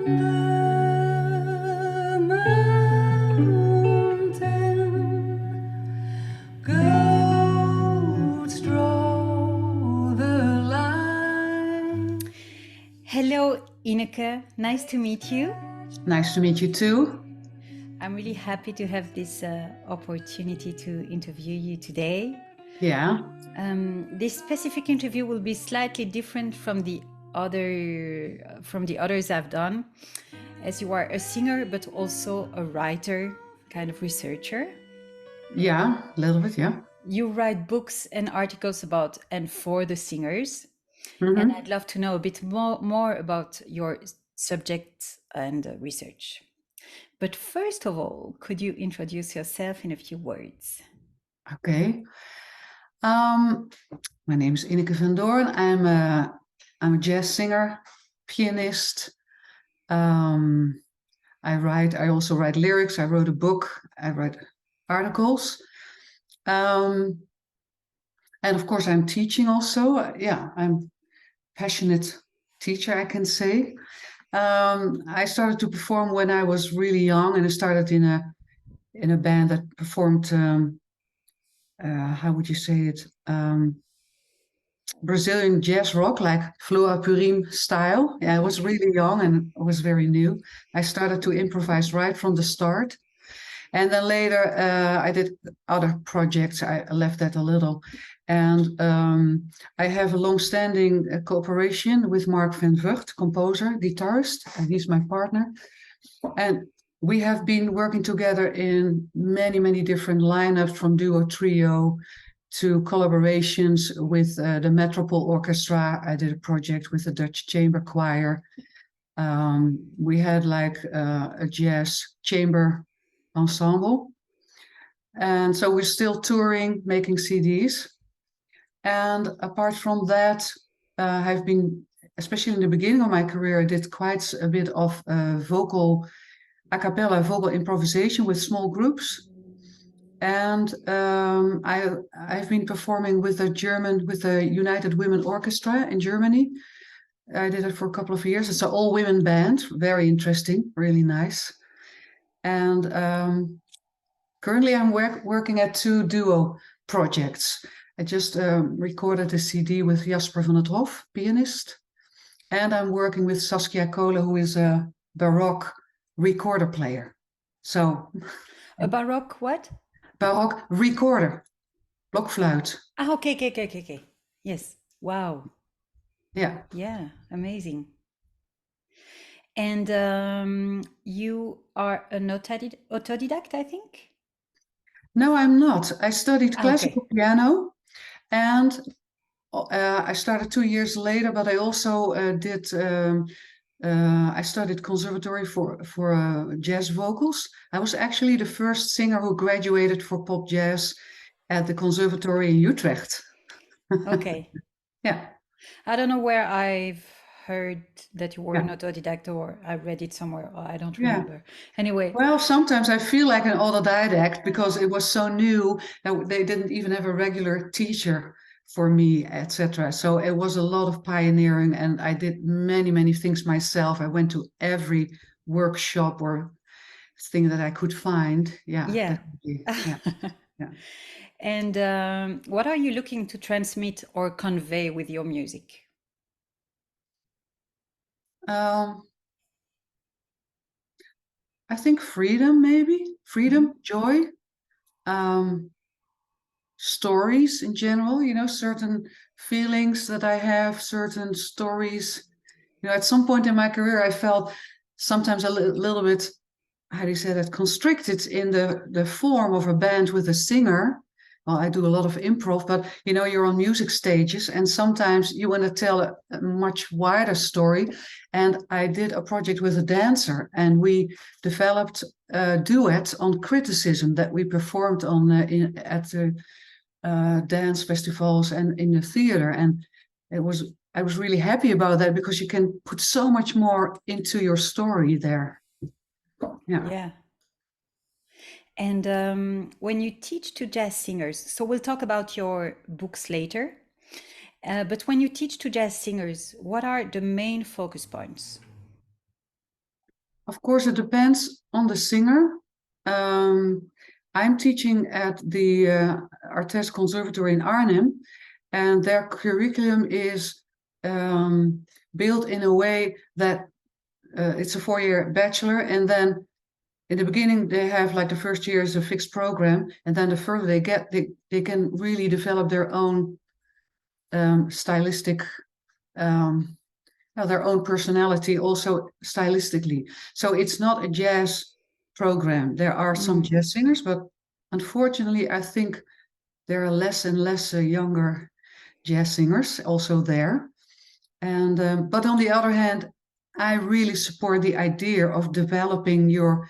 the mountain, goats draw the line. Hello, INEKE. Nice to meet you. Nice to meet you too. I'm really happy to have this opportunity to interview you today. Yeah. This specific interview will be slightly different from the others I've done, as you are a singer but also a writer, kind of researcher. Yeah, a little bit, yeah. You write books and articles about and for the singers. Mm-hmm. And I'd love to know a bit more about your subject and research. But first of all, could you introduce yourself in a few words? Okay. My name is INEKE VANDOORN. I'm a jazz singer, pianist. I also write lyrics. I wrote a book. I write articles. And of course, I'm teaching also. I'm passionate teacher, I can say. I started to perform when I was really young, and I started in a band that performed how would you say it? Brazilian jazz rock, like Flora Purim style. Yeah, I was really young and I was very new. I started to improvise right from the start. And then later I did other projects. I left that a little. And I have a long-standing cooperation with Mark van Vught, composer, guitarist, and he's my partner. And we have been working together in many, many different lineups, from duo, trio, to collaborations with the Metropole Orchestra. I did a project with the Dutch Chamber Choir. We had like a jazz chamber ensemble. And so we're still touring, making CDs. And apart from that, I've been, especially in the beginning of my career, I did quite a bit of vocal a cappella vocal improvisation with small groups. And I've been performing with a United Women Orchestra in Germany. I did it for a couple of years. It's an all-women band, very interesting, really nice. And currently I'm working at 2 duo projects. I just recorded a CD with Jasper van het Hof, pianist. And I'm working with Saskia Kolen, who is a Baroque recorder player. So a Baroque what? Baroque recorder, blokfluit. Okay. Yes. Wow. Yeah, amazing. And you are an autodidact, I think? No, I'm not. I studied classical piano, and I started 2 years later, but I also I studied Conservatorium for jazz vocals. I was actually the first singer who graduated for pop jazz at the Conservatorium in Utrecht. Okay. Yeah. I don't know where I've heard that you were an autodidact, or I read it somewhere. I don't remember. Anyway. Well, sometimes I feel like an autodidact because it was so new that they didn't even have a regular teacher for me, etc. So it was a lot of pioneering, and I did many, many things myself. I went to every workshop or thing that I could find. Yeah. And what are you looking to transmit or convey with your music? I think freedom, maybe. Freedom, joy, stories in general, certain feelings that I have, certain stories. At some point in my career, I felt sometimes a little bit, how do you say that, constricted in the form of a band with a singer. Well, I do a lot of improv, but you're on music stages, and sometimes you want to tell a much wider story. And I did a project with a dancer, and we developed a duet on criticism that we performed on at the dance festivals and in the theater. And I was really happy about that, because you can put so much more into your story there. Yeah. And when you teach to jazz singers, so we'll talk about your books later, but when you teach to jazz singers, what are the main focus points? Of course, it depends on the singer. I'm teaching at the Artes Conservatorium in Arnhem, and their curriculum is built in a way that it's a 4-year bachelor, and then in the beginning they have like the first year is a fixed program, and then the further they get, they can really develop their own stylistic, their own personality also stylistically. So it's not a jazz program. There are some jazz singers, but unfortunately, I think there are less and less younger jazz singers also there. And but on the other hand, I really support the idea of developing your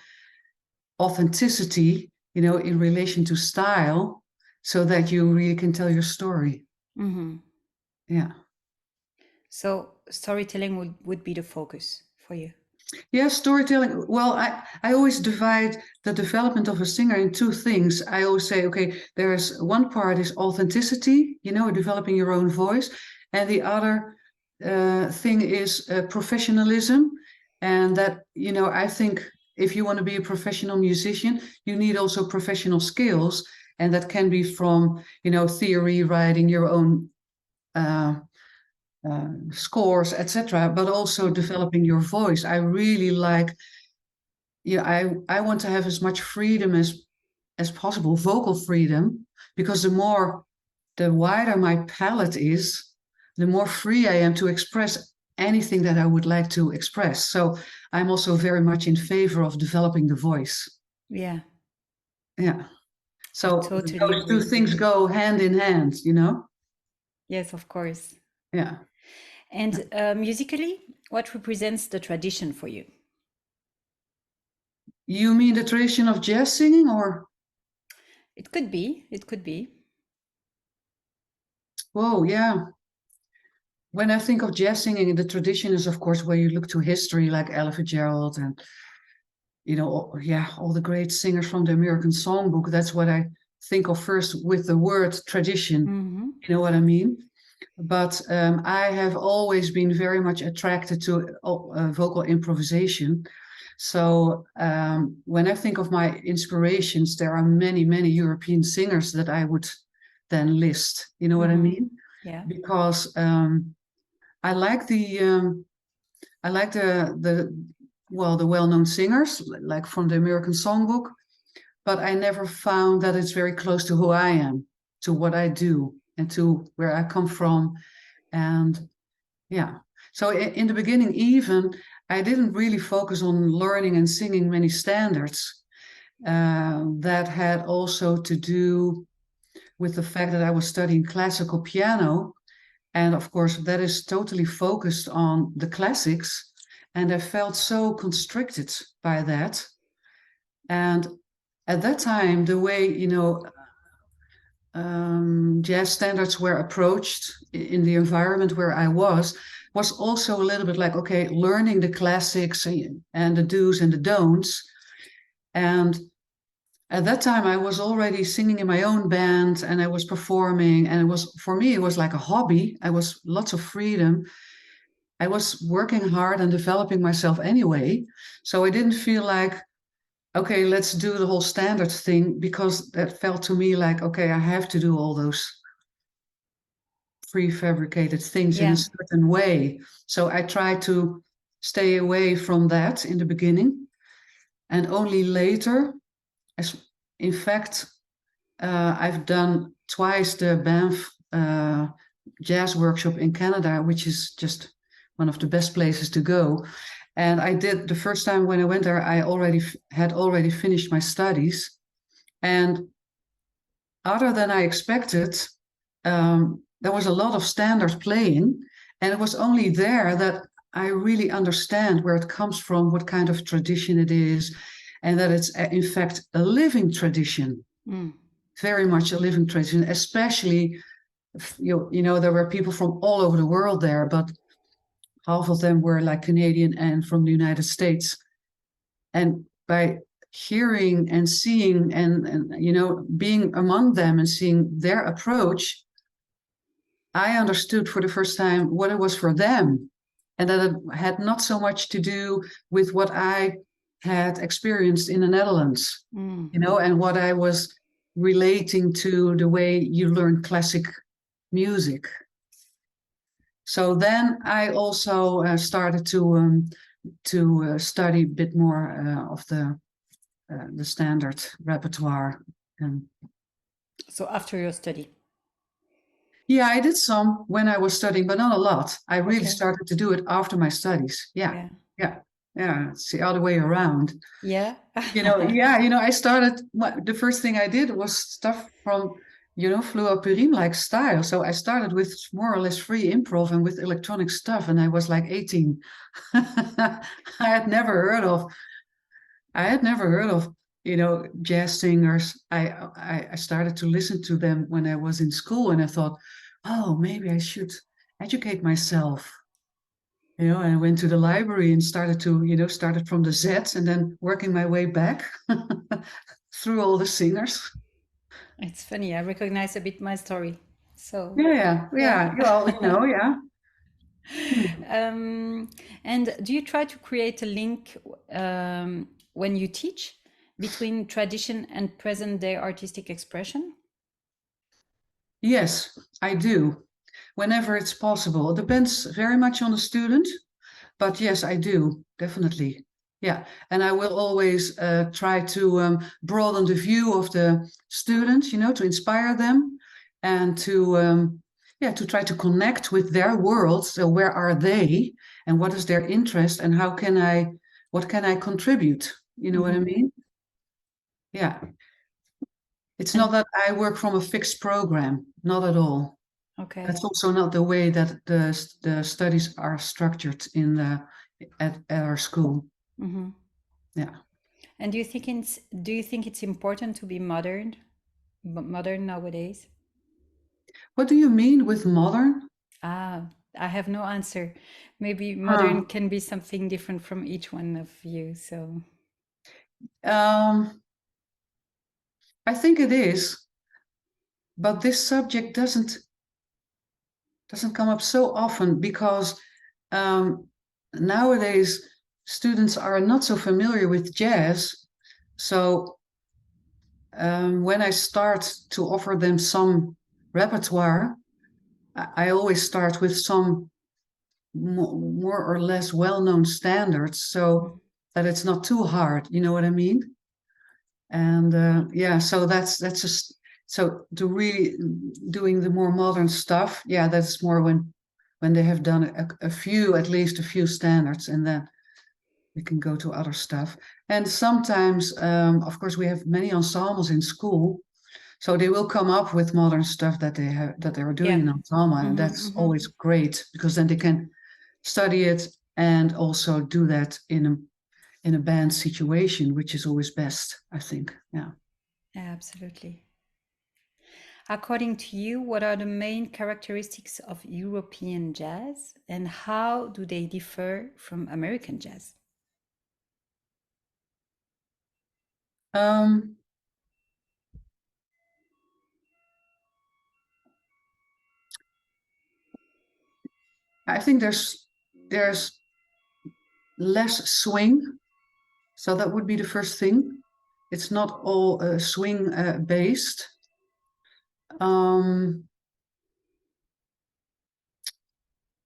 authenticity, in relation to style, so that you really can tell your story. Yeah. So storytelling would be the focus for you. Yeah, storytelling. Well, I always divide the development of a singer in two things. I always say, okay, there's one part is authenticity, developing your own voice, and the other thing is professionalism. And that, I think if you want to be a professional musician, you need also professional skills, and that can be from, theory, writing your own scores, etc., but also developing your voice. I really like, I want to have as much freedom as possible, vocal freedom, because the wider my palette is, the more free I am to express anything that I would like to express. So I'm also very much in favor of developing the voice. Yeah. Yeah. So totally those two things go hand in hand, Yes, of course. Yeah. And musically, what represents the tradition for you? You mean the tradition of jazz singing, or? It could be. It could be. Whoa, yeah. When I think of jazz singing, the tradition is, of course, where you look to history, like Ella Fitzgerald and, all the great singers from the American Songbook. That's what I think of first with the word tradition. You know what I mean? But I have always been very much attracted to vocal improvisation. So when I think of my inspirations, there are many, many European singers that I would then list. You know what I mean? Yeah. Because I like the well-known singers, like from the American Songbook, but I never found that it's very close to who I am, to what I do, and to where I come from. And yeah, so in the beginning, even I didn't really focus on learning and singing many standards. That had also to do with the fact that I was studying classical piano. And of course, that is totally focused on the classics. And I felt so constricted by that. And at that time, the way, jazz standards were approached in the environment where I was also a little bit like, okay, learning the classics and the do's and the don'ts. And at that time, I was already singing in my own band and I was performing. And for me, it was like a hobby. I was lots of freedom. I was working hard and developing myself anyway. So I didn't feel like, okay, let's do the whole standard thing, because that felt to me like, okay, I have to do all those prefabricated things in a certain way. So I tried to stay away from that in the beginning. And only later, in fact, I've done twice the Banff jazz workshop in Canada, which is just one of the best places to go. And I did the first time when I went there, I had already finished my studies. And other than I expected, there was a lot of standard playing. And it was only there that I really understand where it comes from, what kind of tradition it is, and that it's in fact a living tradition, very much a living tradition, especially, there were people from all over the world there, but half of them were like Canadian and from the United States. And by hearing and seeing and being among them and seeing their approach, I understood for the first time what it was for them. and that it had not so much to do with what I had experienced in the Netherlands, you know, and what I was relating to the way you learn classic music. So then I also started to study a bit more of the standard repertoire. And So after your study? yeah, I did some when I was studying, but not a lot. I really started to do it after my studies. Yeah. It's the other way around. Yeah. I started, the first thing I did was stuff from, Fleur Purim-like style. So I started with more or less free improv and with electronic stuff, and I was like 18. I had never heard of, jazz singers. I started to listen to them when I was in school, and I thought, oh, maybe I should educate myself. And I went to the library and started from the Z's and then working my way back through all the singers. It's funny. I recognize a bit my story. So Yeah. Well, yeah. And do you try to create a link when you teach between tradition and present day artistic expression? Yes, I do. Whenever it's possible. It depends very much on the student, but yes, I do, definitely. Yeah, and I will always try to broaden the view of the students, to inspire them and to try to connect with their world. So where are they and what is their interest and what can I contribute? You know what I mean? Yeah. It's not that I work from a fixed program, not at all. Okay. That's also not the way that the studies are structured at our school. Yeah. And do you think it's important to be modern nowadays? What do you mean with modern? I have no answer. Maybe modern can be something different from each one of you. So I think it is, but this subject doesn't come up so often because nowadays students are not so familiar with jazz. So when I start to offer them some repertoire, I always start with some more or less well-known standards so that it's not too hard. You know what I mean? And so that's just so to really doing the more modern stuff. Yeah, that's more when they have done at least a few standards, and then we can go to other stuff. And sometimes, of course, we have many ensembles in school, so they will come up with modern stuff that they are doing in ensemble, and that's always great because then they can study it and also do that in a band situation, which is always best, I think. Yeah. Absolutely. According to you, what are the main characteristics of European jazz and how do they differ from American jazz? I think there's less swing. So that would be the first thing. It's not all swing based.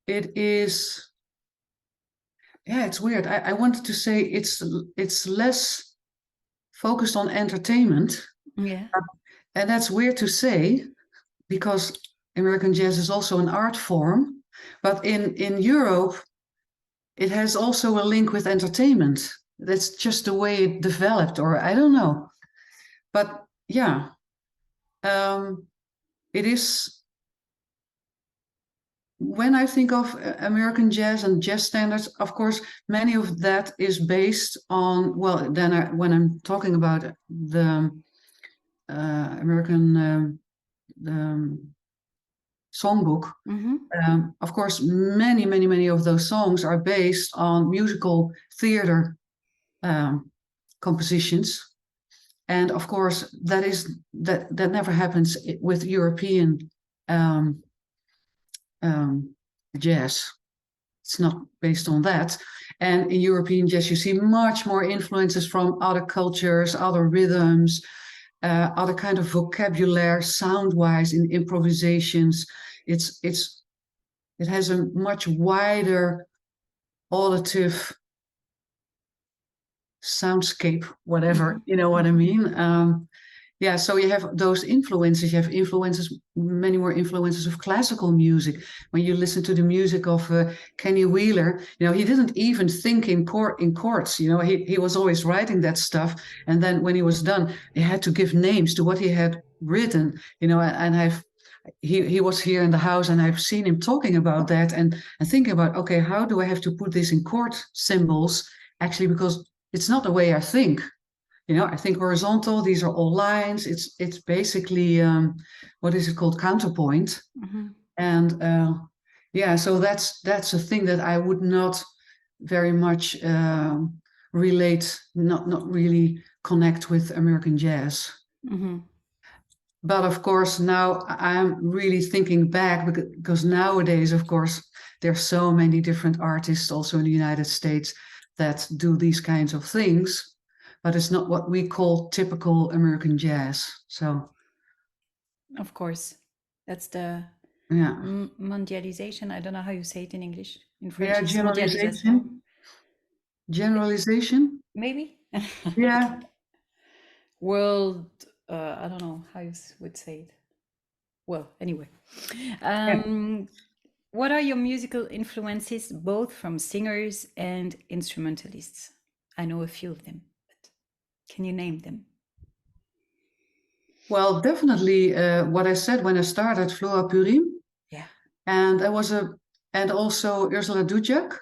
It is, yeah, it's weird. I wanted to say it's less focused on entertainment. Yeah. And that's weird to say because American jazz is also an art form. But in Europe, it has also a link with entertainment. That's just the way it developed, or I don't know. But yeah, it is. When I think of American jazz and jazz standards, of course, many of that is based on, well, then when I'm talking about the American songbook, of course, many of those songs are based on musical theater compositions. And of course, that never happens with European jazz. it's not based on that. And in European jazz, you see much more influences from other cultures, other rhythms, other kind of vocabulary, sound-wise in improvisations. It has a much wider auditive soundscape, whatever, you know what I mean? Yeah, so you have those influences. You have influences, many more influences of classical music. When you listen to the music of Kenny Wheeler, you know, he didn't even think in chords. You know, he was always writing that stuff, and then when he was done, he had to give names to what he had written. You know, and he was here in the house, and I've seen him talking about that and thinking about, okay, how do I have to put this in chord symbols? Actually, because it's not the way I think. You know, I think horizontal, these are all lines. It's basically, what is it called? Counterpoint. And yeah, so that's a thing that I would not very much relate, not really connect with American jazz. But of course, now I'm really thinking back because nowadays, of course, there's so many different artists also in the United States that do these kinds of things, but it's not what we call typical American jazz. So, of course, that's the yeah, mondialization. I don't know how you say it in English. In French, yeah, it's mondialisation. generalization. Maybe. Yeah. World. I don't know how you would say it. Well, anyway. Yeah. What are your musical influences, both from singers and instrumentalists? I know a few of them, but can you name them? Well, definitely what I said when I started, Flora Purim, Yeah. and and also Ursula Dujak,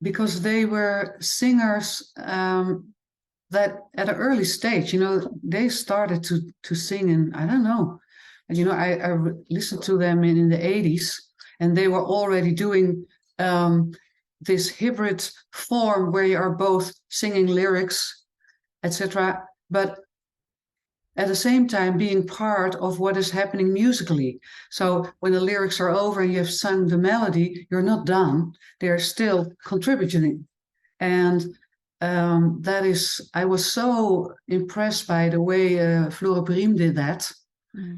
because they were singers that at an early stage, you know, they started to sing in, I don't know, and you know, I listened to them in the 80s, and they were already doing this hybrid form where you are both singing lyrics, etc., but at the same time being part of what is happening musically. So when the lyrics are over and you have sung the melody, you're not done. They're still contributing. And I was so impressed by the way Flora Purim did that.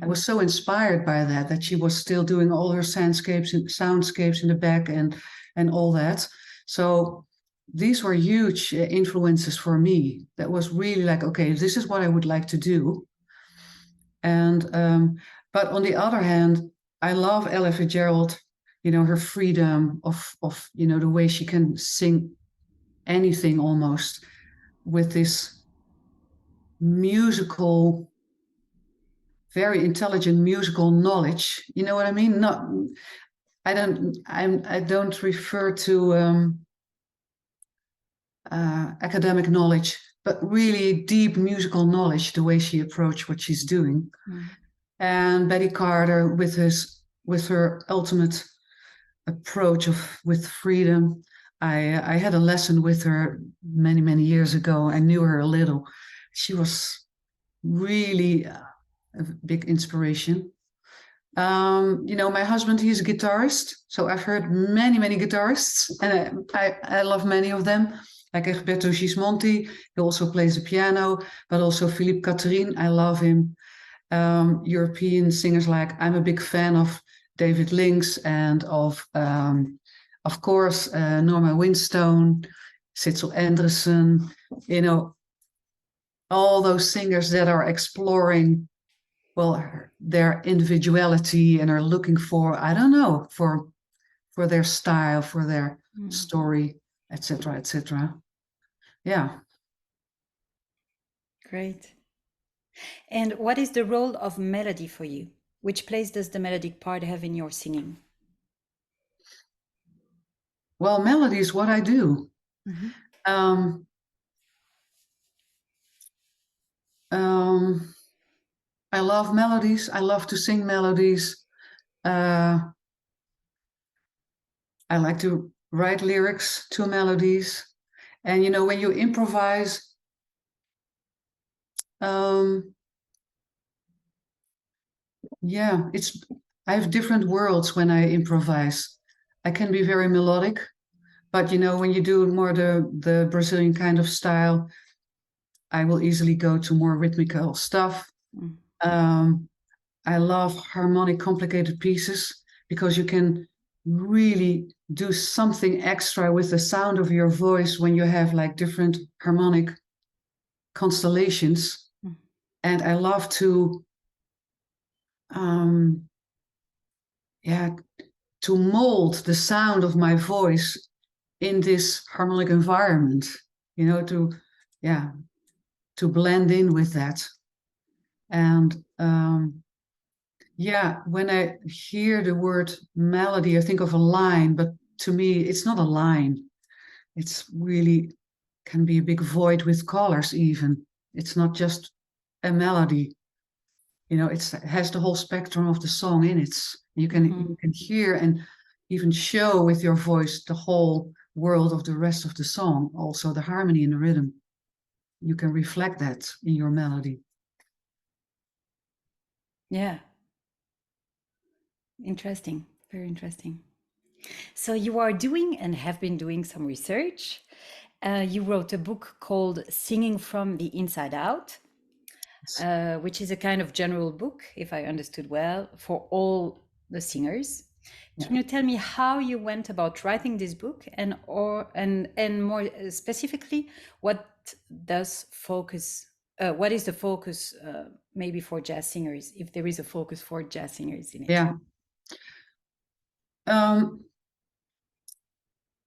I was so inspired by that she was still doing all her soundscapes in the back and all that. So these were huge influences for me. That was really like, okay, this is what I would like to do. And but on the other hand, I love Ella Fitzgerald, you know, her freedom of you know, the way she can sing anything almost with this musical, very intelligent musical knowledge. You know what I mean? I don't refer to academic knowledge, but really deep musical knowledge, the way she approached what she's doing. And Betty Carter with her ultimate approach with freedom. I had a lesson with her many years ago. I knew her a little. She was really a big inspiration. You know, my husband, he's a guitarist, so I've heard many guitarists, and I love many of them. Like Egberto Gismonti, he also plays the piano, but also Philippe Catherine, I love him. European singers, like I'm a big fan of David Links and of course, Norma Winstone, Sitzel Anderson, you know, all those singers that are exploring, well, their individuality and are looking for, I don't know, for their style, for their story, etc., etc. Yeah. Great. And what is the role of melody for you? Which place does the melodic part have in your singing? Well, melody is what I do. I love melodies. I love to sing melodies. I like to write lyrics to melodies. And, you know, when you improvise, yeah, I have different worlds when I improvise. I can be very melodic, but when you do more the Brazilian kind of style, I will easily go to more rhythmical stuff. I love harmonic, complicated pieces because you can really do something extra with the sound of your voice when you have like different harmonic constellations. And I love to, to mold the sound of my voice in this harmonic environment, to blend in with that. And when I hear the word melody, I think of a line, but to me, it's not a line. It's really can be a big void with colors even. It's not just a melody. It has the whole spectrum of the song in it. You can hear and even show with your voice the whole world of the rest of the song, also the harmony and the rhythm. You can reflect that in your melody. Yeah. Interesting. Very interesting. So you are doing and have been doing some research. You wrote a book called Singing from the Inside Out, which is a kind of general book, if I understood well, for all the singers. Yeah. Can you tell me how you went about writing this book, and more specifically, what is the focus maybe for jazz singers, if there is a focus for jazz singers in it? Yeah.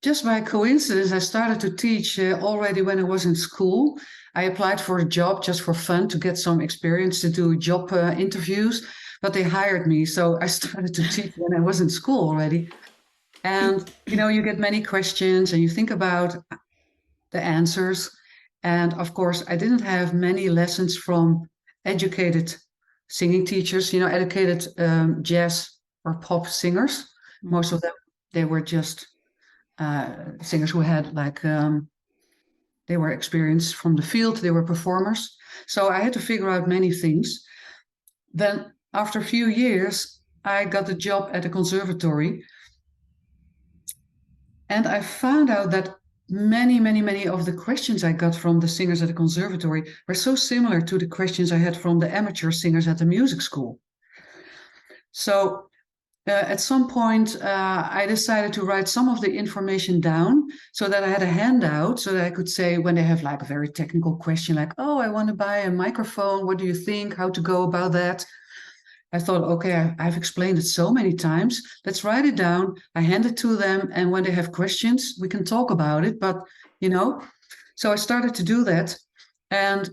Just by coincidence, I started to teach already when I was in school. I applied for a job just for fun to get some experience to do job interviews, but they hired me. So I started to teach when I was in school already. And, you get many questions and you think about the answers. And of course, I didn't have many lessons from educated singing teachers, educated jazz or pop singers. Most of them, they were just singers who had they were experienced from the field, they were performers. So I had to figure out many things. Then after a few years, I got a job at a conservatory. And I found out that many of the questions I got from the singers at the conservatory were so similar to the questions I had from the amateur singers at the music school. So at some point, I decided to write some of the information down so that I had a handout so that I could say when they have like a very technical question, like, oh, I want to buy a microphone. What do you think? How to go about that? I thought, okay, I've explained it so many times. Let's write it down. I hand it to them. And when they have questions, we can talk about it. But, so I started to do that. And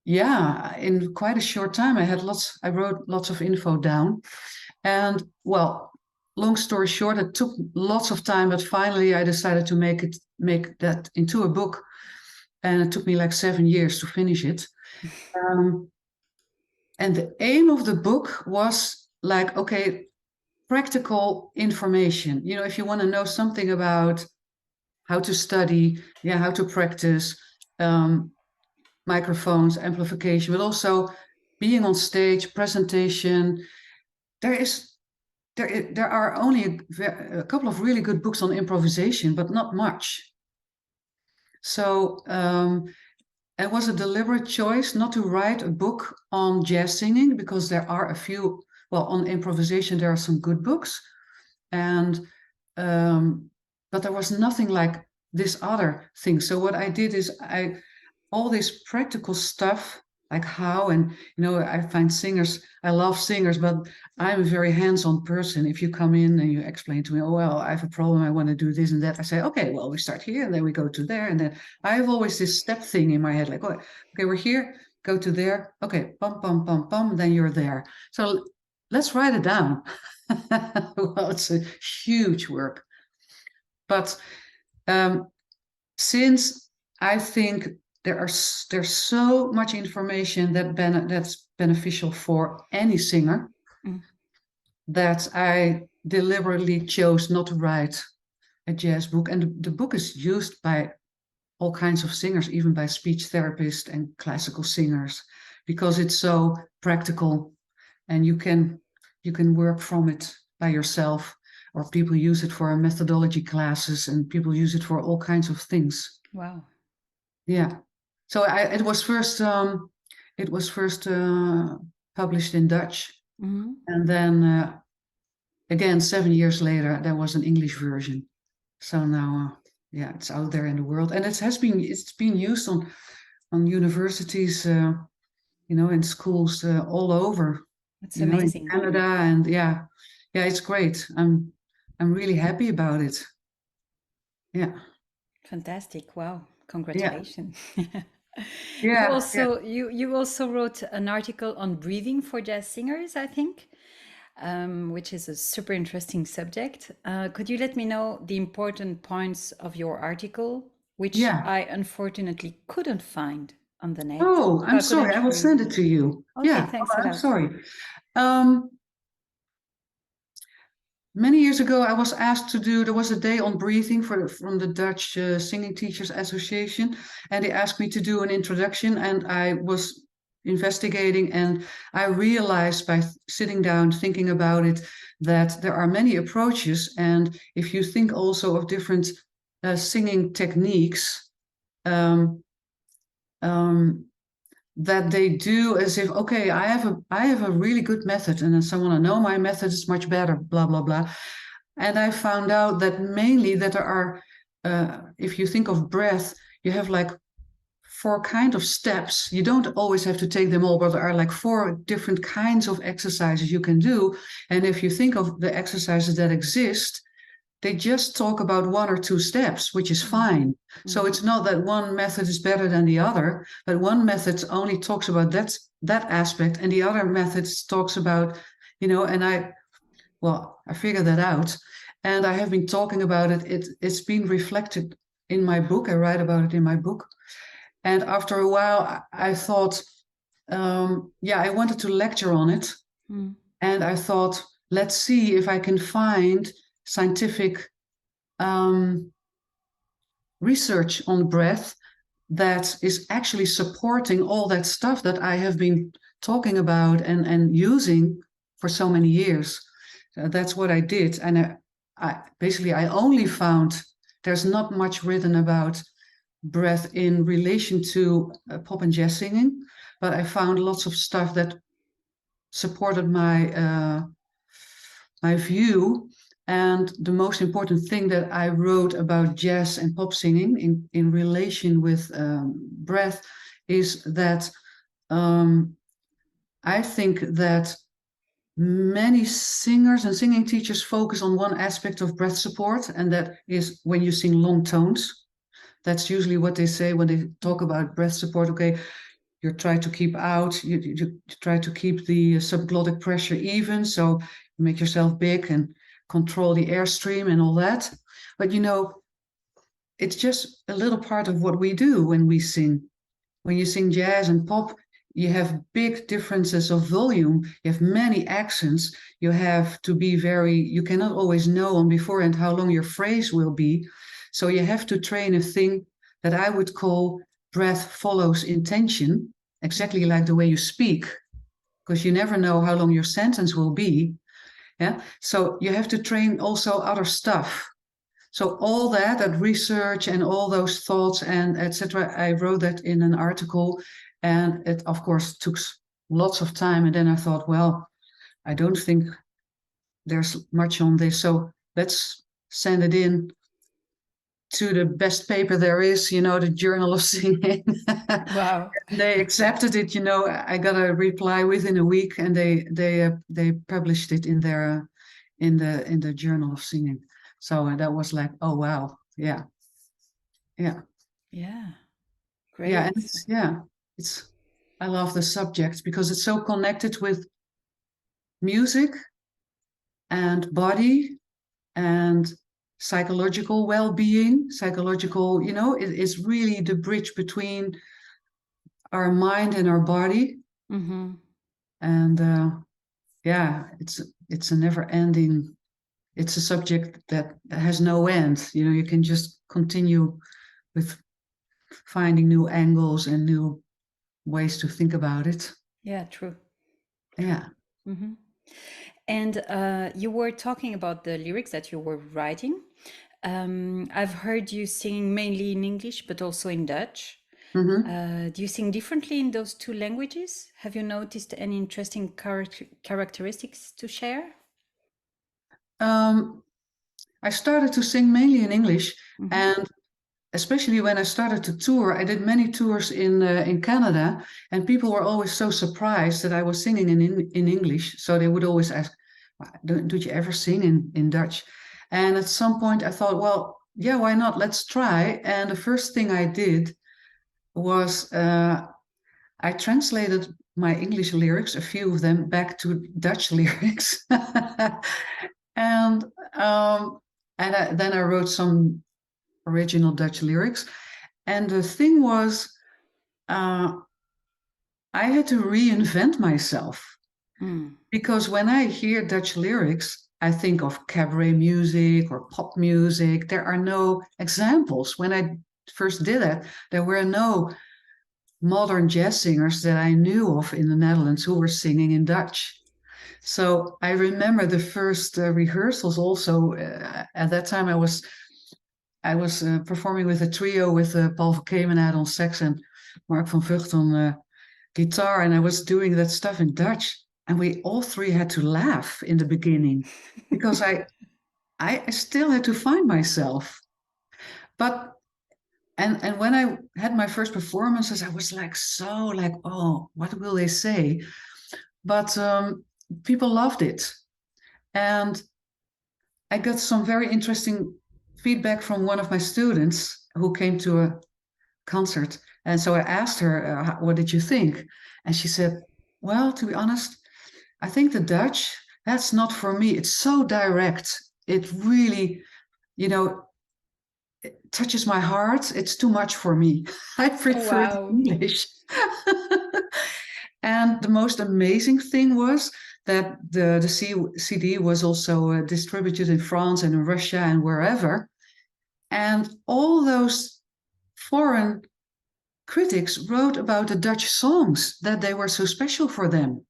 yeah, in quite a short time, I wrote lots of info down. And well, long story short, it took lots of time, but finally I decided to make that into a book. And it took me like 7 years to finish it. And the aim of the book was like, okay, practical information. If you want to know something about how to study, how to practice, microphones, amplification, but also being on stage, presentation. There are only a couple of really good books on improvisation, but not much. So it was a deliberate choice not to write a book on jazz singing because there are a few, on improvisation, there are some good books. And, but there was nothing like this other thing. So what I did is all this practical stuff, like how, and, I find I love singers, but I'm a very hands-on person. If you come in and you explain to me, oh, well, I have a problem, I want to do this and that. I say, okay, well, we start here and then we go to there. And then I have always this step thing in my head, like, oh, okay, we're here, go to there. Okay, pum, pum, pum, pum, then you're there. So let's write it down. Well, it's a huge work. But since I think there's so much information that's beneficial for any singer that I deliberately chose not to write a jazz book. And the book is used by all kinds of singers, even by speech therapists and classical singers, because it's so practical and you can work from it by yourself. or people use it for methodology classes, and people use it for all kinds of things. Wow. Yeah. So it was first published in Dutch, and then again 7 years later there was an English version. So now, yeah, it's out there in the world, and it's been used on universities, in schools all over. That's amazing. In Canada, and yeah, it's great. I'm really happy about it. Yeah. Fantastic. Wow. Congratulations. Yeah. You also wrote an article on breathing for jazz singers, I think, which is a super interesting subject. Could you let me know the important points of your article, which I unfortunately couldn't find on the net? Oh, I'm sorry. I will send it to you. Okay, yeah. thanks a lot. I'm sorry. Many years ago, I was asked to do, there was a day on breathing from the Dutch Singing Teachers Association, and they asked me to do an introduction, and I was investigating, and I realized by sitting down, thinking about it, that there are many approaches, and if you think also of different singing techniques, that they do as if, okay, I have a really good method, and then someone, no, my method is much better, blah blah blah. And I found out that mainly that there are, if you think of breath, you have like 4 kind of steps. You don't always have to take them all, but there are like 4 different kinds of exercises you can do. And if you think of the exercises that exist, they just talk about 1 or 2 steps, which is fine. So it's not that one method is better than the other, but one method only talks about that aspect, and the other method talks about, and I figured that out, and I have been talking about it. It's been reflected in my book. I write about it in my book. And after a while, I thought, I wanted to lecture on it. And I thought, let's see if I can find scientific research on breath that is actually supporting all that stuff that I have been talking about and using for so many years. That's what I did. And I only found there's not much written about breath in relation to pop and jazz singing, but I found lots of stuff that supported my view. And the most important thing that I wrote about jazz and pop singing in relation with breath is that I think that many singers and singing teachers focus on one aspect of breath support, and that is when you sing long tones. That's usually what they say when they talk about breath support. Okay, you try to keep out, you try to keep the subglottic pressure even, so you make yourself big and control the airstream and all that. But it's just a little part of what we do when we sing. When you sing jazz and pop, you have big differences of volume. You have many accents. You have to be you cannot always know on beforehand how long your phrase will be. So you have to train a thing that I would call breath follows intention, exactly like the way you speak, because you never know how long your sentence will be. Yeah. So you have to train also other stuff. So all that research and all those thoughts and etc., I wrote that in an article, and it of course took lots of time. And then I thought, well, I don't think there's much on this, so let's send it in to the best paper there is, the Journal of Singing. Wow. They accepted it. I got a reply within a week, and they published it in the Journal of Singing. So that was like, oh wow, yeah. Great. Yeah, and I love the subject because it's so connected with music and body and psychological well-being. It is really the bridge between our mind and our body. And it's a never-ending. It's a subject that has no end. You can just continue with finding new angles and new ways to think about it. Yeah, true. Yeah. And you were talking about the lyrics that you were writing. I've heard you singing mainly in English, but also in Dutch. Do you sing differently in those two languages? Have you noticed any interesting characteristics to share? I started to sing mainly in English, Mhm. and especially when I started to tour, I did many tours in Canada, and people were always so surprised that I was singing in English. So they would always ask, "Do you ever sing in Dutch?" And at some point, I thought, well, yeah, why not? Let's try. And the first thing I did was I translated my English lyrics, a few of them, back to Dutch lyrics, and then I wrote some original Dutch lyrics. And the thing was, I had to reinvent myself because when I hear Dutch lyrics, I think of cabaret music or pop music. There are no examples. When I first did it, there were no modern jazz singers that I knew of in the Netherlands who were singing in Dutch. So I remember the first rehearsals also. At that time, I was performing with a trio with Paul van Kemenade on sax and Mark van Vught on guitar, and I was doing that stuff in Dutch. And we all three had to laugh in the beginning because I still had to find myself. But and when I had my first performances, I was like so like, oh, what will they say? But people loved it, and I got some very interesting feedback from one of my students who came to a concert. And so I asked her, what did you think? And she said, well, to be honest, I think the Dutch, that's not for me. It's so direct. It really, you know, it touches my heart. It's too much for me. I Oh, prefer it wow. in English. And the most amazing thing was that the CD was also distributed in France and in Russia and wherever. And all those foreign critics wrote about the Dutch songs, that they were so special for them.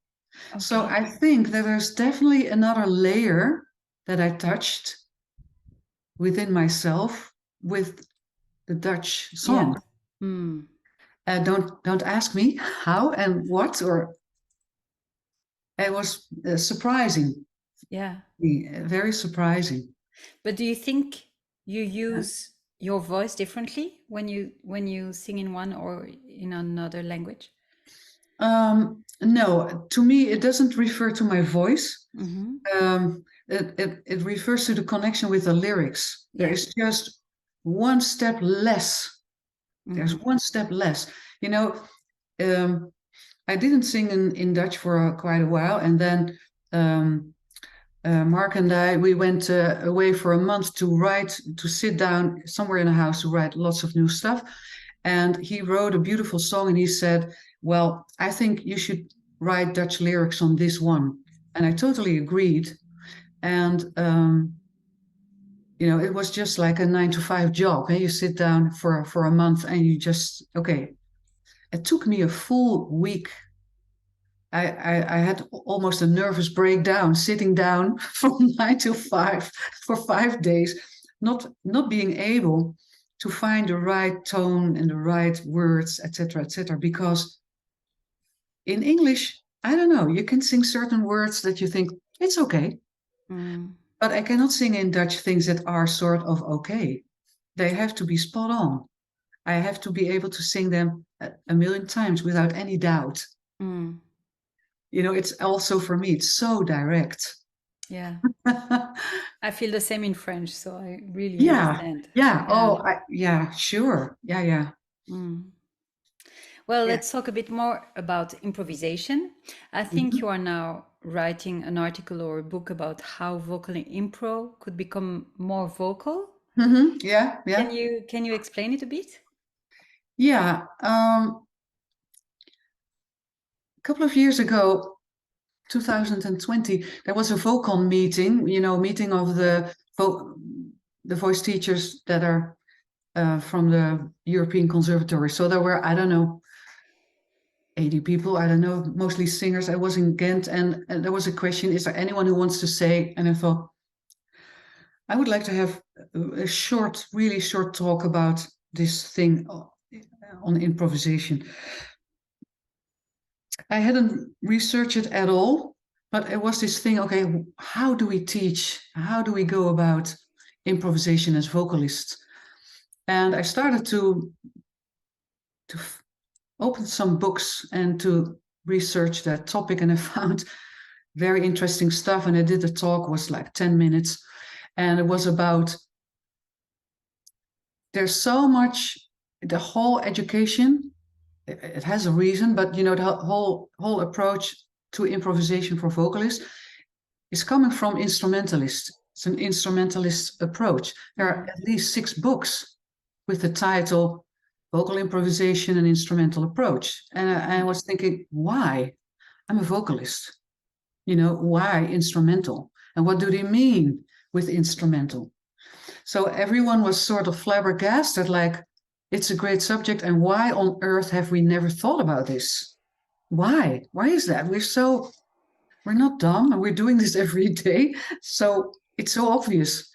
So Okay. I think that there's definitely another layer that I touched within myself with the Dutch Yeah. song. Don't ask me how and what, or it was surprising, Yeah. very surprising. But do you think you use your voice differently when you sing in one or in another language? No, to me, it doesn't refer to my voice. Mm-hmm. It refers to the connection with the lyrics. There Yeah. is just one step less. There's Mm-hmm. one step less. You know, um, I didn't sing in Dutch for quite a while, and then Mark and I we went away for a month to sit down somewhere in a house to write lots of new stuff. And he wrote a beautiful song, and he said, "Well, I think you should write Dutch lyrics on this one." And I totally agreed. And you know, it was just like a 9 to 5 job. And you sit down for a month, and you just okay. It took me a full week. I had almost a nervous breakdown sitting down from 9 to 5 for 5 days, not being able to find the right tone and the right words, etc., because in English, I don't know, you can sing certain words that you think it's okay, but I cannot sing in Dutch things that are sort of okay. They have to be spot on. I have to be able to sing them a million times without any doubt. Mm. You know, it's also for me, it's so direct. Yeah. I feel the same in French, so I really Yeah, understand. yeah. Yeah. Oh, yeah, sure. Yeah, yeah. Mm. Well, Yeah. let's talk a bit more about improvisation. I think you are now writing an article or a book about how vocal impro could become more vocal. Yeah, yeah. Can you explain it a bit? Yeah. A couple of years ago, 2020, there was a Vocon meeting, you know, meeting of the voice teachers that are from the European Conservatorium. So there were, I don't know, 80 people, I don't know, mostly singers. I was in Ghent, and there was a question, is there anyone who wants to say? And I thought, I would like to have a short, really short talk about this thing on improvisation. I hadn't researched it at all, but it was this thing, okay, how do we teach? How do we go about improvisation as vocalists? And I started to open some books and to research that topic, and I found very interesting stuff. And I did the talk, was like 10 minutes, and it was about, there's so much, the whole education, it has a reason, but you know, the whole approach to improvisation for vocalists is coming from instrumentalists. It's an instrumentalist approach. There are at least 6 books with the title Vocal Improvisation and Instrumental Approach. And I was thinking, why? I'm a vocalist. You know, why instrumental? And what do they mean with instrumental? So everyone was sort of flabbergasted, like, it's a great subject, and why on earth have we never thought about this? Why? Why is that? We're not dumb, and we're doing this every day. So it's so obvious.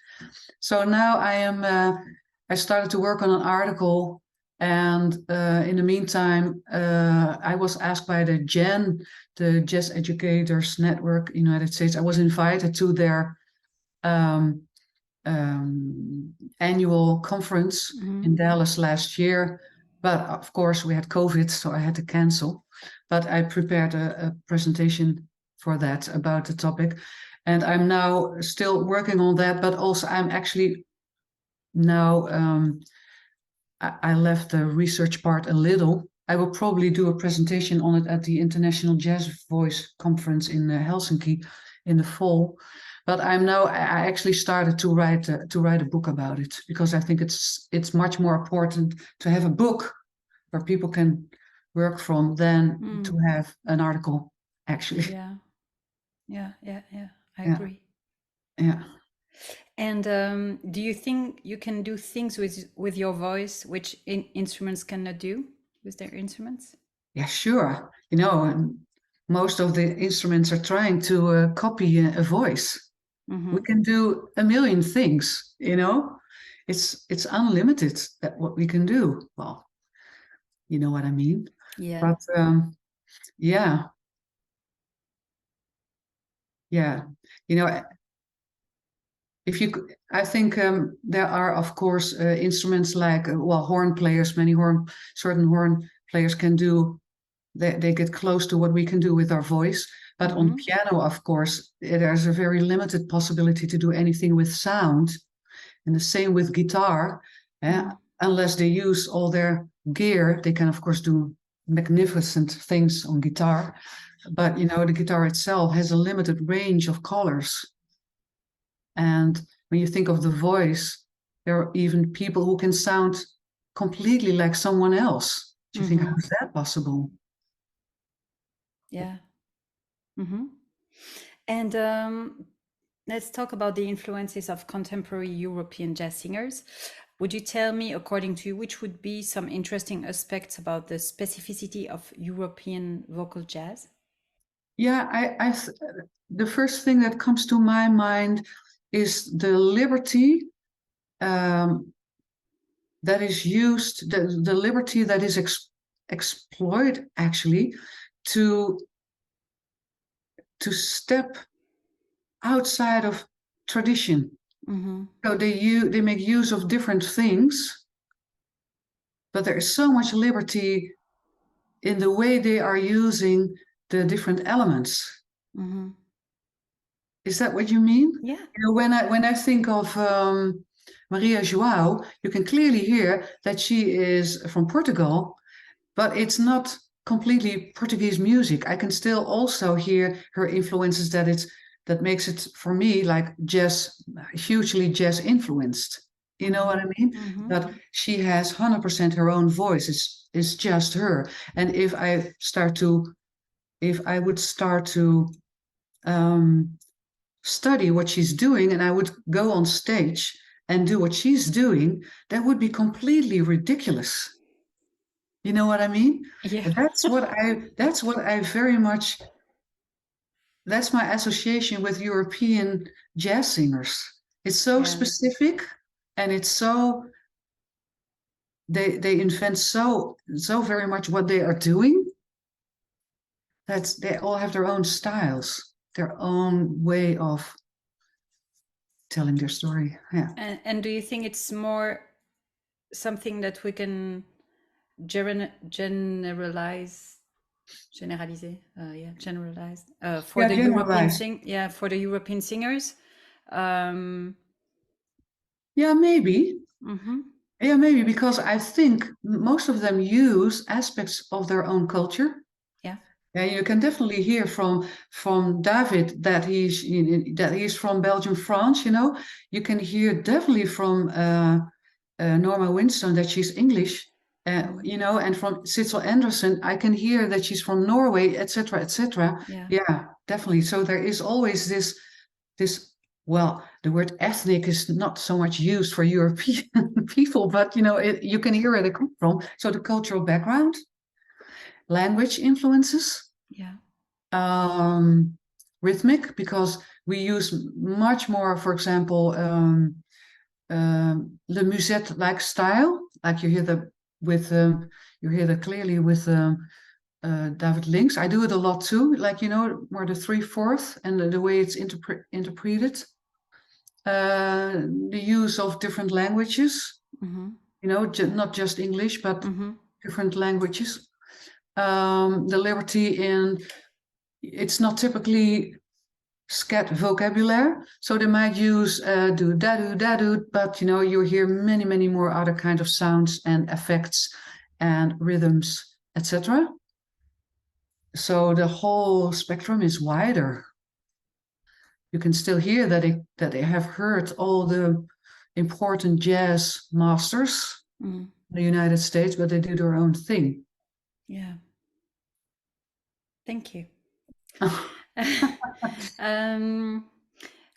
So now I started to work on an article, and in the meantime, I was asked by the JEN, the Jazz Educators Network, United States. I was invited to their annual conference in Dallas last year, but of course we had COVID, so I had to cancel. But I prepared a presentation for that about the topic, and I'm now still working on that. But also I'm actually now I left the research part a little. I will probably do a presentation on it at the International Jazz Voice Conference in Helsinki in the fall. But I actually started to write a book about it, because I think it's much more important to have a book where people can work from than to have an article, actually. Yeah. I agree. Yeah. And do you think you can do things with your voice which instruments cannot do with their instruments? Yeah, sure. You know, most of the instruments are trying to copy a voice. We can do a million things, you know. It's unlimited that what we can do. Well, you know what I mean. Yeah. But yeah. You know, I think there are, of course, instruments like horn players. Certain horn players can do. They get close to what we can do with our voice. But on piano, of course, there's a very limited possibility to do anything with sound. And the same with guitar. Unless they use all their gear, they can, of course, do magnificent things on guitar. But, you know, the guitar itself has a limited range of colors. And when you think of the voice, there are even people who can sound completely like someone else. Do you think, how is that possible? Yeah. And let's talk about the influences of contemporary European jazz singers. Would you tell me, according to you, which would be some interesting aspects about the specificity of European vocal jazz? Yeah, the first thing that comes to my mind is the liberty that is used, the liberty that is exploited actually to step outside of tradition. So they make use of different things, but there is so much liberty in the way they are using the different elements. Is that what you mean? Yeah. You know, when I think of Maria João, you can clearly hear that she is from Portugal, but it's not completely Portuguese music. I can still also hear her influences, that makes it for me like jazz, hugely jazz influenced. You know what I mean? But she has 100% her own voice. It's just her. And if I would start to study what she's doing, and I would go on stage and do what she's doing, that would be completely ridiculous. You know what I mean? Yeah. That's what I very much, that's my association with European jazz singers. It's so Yeah. specific, and it's so, they invent so very much what they are doing. That's, they all have their own styles, their own way of telling their story. Yeah. And do you think it's more something that we can generalize, generalized for Yeah, the European generalized. for the European singers? Um, Yeah, maybe. mhm. Yeah, maybe, because I think most of them use aspects of their own culture. Yeah. Yeah, you can definitely hear from David that he's from Belgium, France. You know, you can hear definitely from Norma Winston that she's English. You know, and from Sissel Anderson, I can hear that she's from Norway, etc., etc. Yeah. Yeah, definitely. So there is always this. Well, the word ethnic is not so much used for European people, but you know, you can hear where they come from. So the cultural background, language influences, Yeah. rhythmic, because we use much more, for example, the musette-like style, like you hear you hear that clearly with David Links. I do it a lot too, like, you know, more the 3/4 and the way it's interpreted. The use of different languages, Mm-hmm. you know, not just English, but Mm-hmm. different languages. The liberty in, it's not typically scat vocabulary, so they might use do da do, but you know, you hear many more other kind of sounds and effects and rhythms, etc. So the whole spectrum is wider. You can still hear that they have heard all the important jazz masters in the United States, but they do their own thing. Yeah. Thank you.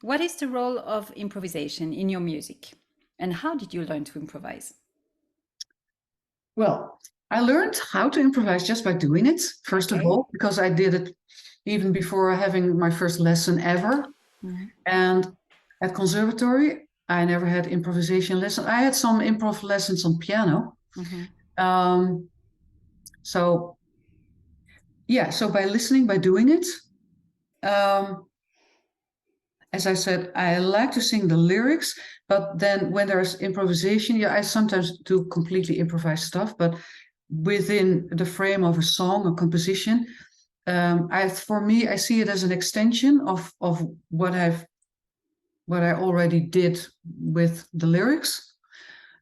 What is the role of improvisation in your music, and how did you learn to improvise? Well, I learned how to improvise just by doing it, first of Okay. all, because I did it even before having my first lesson ever. And at Conservatory, I never had improvisation lessons. I had some improv lessons on piano. So yeah, so by listening, by doing it, as I said, I like to sing the lyrics, but then when there's improvisation, yeah, I sometimes do completely improvised stuff, but within the frame of a song or composition, for me, I see it as an extension of what I already did with the lyrics,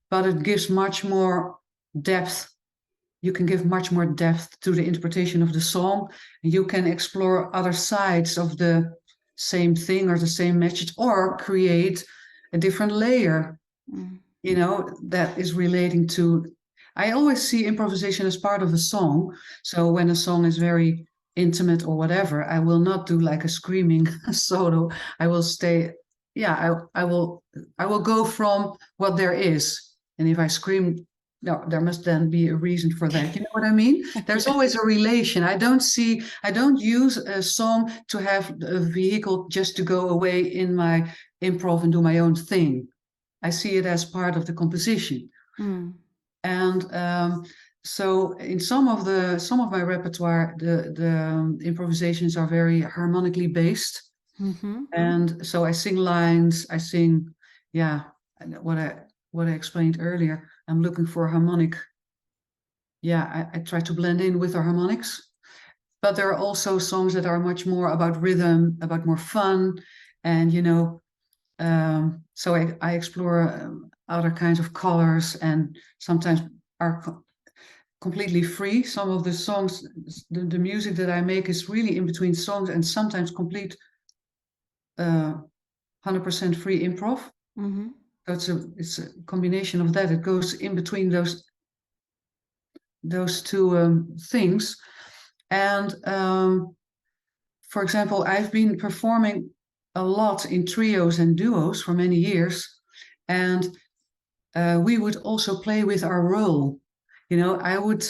but it gives much more depth. You can give much more depth to the interpretation of the song. You can explore other sides of the same thing or the same message, or create a different layer, you know, that is relating to. I always see improvisation as part of a song. So when a song is very intimate or whatever, I will not do like a screaming solo. I will stay, yeah, I will go from what there is. And if I scream, no, there must then be a reason for that. You know what I mean? There's always a relation. I don't use a song to have a vehicle just to go away in my improv and do my own thing. I see it as part of the composition. And so in some of my repertoire, the improvisations are very harmonically based. And so I sing lines, I sing, yeah, what I explained earlier. I'm looking for a harmonic. Yeah, I try to blend in with the harmonics. But there are also songs that are much more about rhythm, about more fun, and you know, so I explore other kinds of colors, and sometimes are completely free. Some of the songs, the music that I make is really in between songs, and sometimes complete 100% free improv. So it's a combination of that. It goes in between those two things. And for example, I've been performing a lot in trios and duos for many years, and we would also play with our role. You know, I would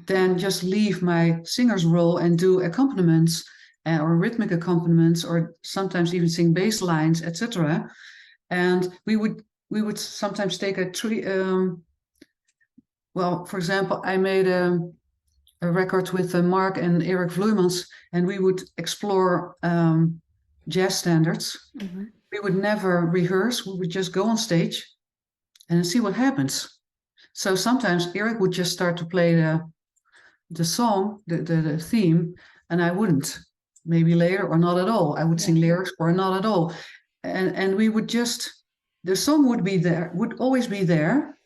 than just leave my singer's role and do accompaniments or rhythmic accompaniments, or sometimes even sing bass lines, etc. And we would sometimes take a tree. Well, for example, I made a record with Mark and Erik Vloeimans, and we would explore jazz standards. We would never rehearse. We would just go on stage and see what happens. So sometimes Erik would just start to play the song, the theme, and I wouldn't. Maybe later or not at all. I would sing lyrics or not at all. And we would just, the song would be there, would always be there,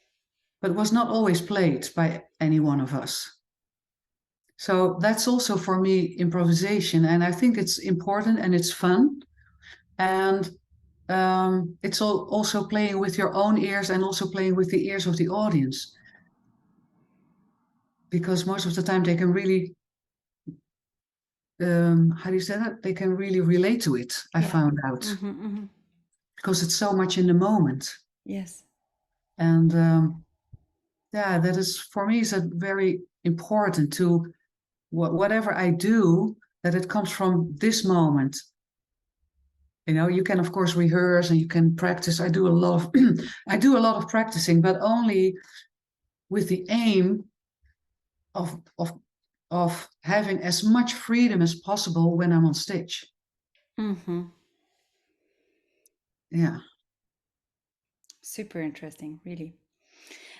but was not always played by any one of us. So that's also for me improvisation, and I think it's important and it's fun, and it's also playing with your own ears and also playing with the ears of the audience, because most of the time they can really how do you say that? They can really relate to it. I found out because it's so much in the moment. Yes. And yeah, that is for me is a very important to whatever I do, that it comes from this moment. You know, you can of course rehearse and you can practice. I do a lot of I do a lot of practicing, but only with the aim of having as much freedom as possible when I'm on stage. Yeah. Super interesting, really.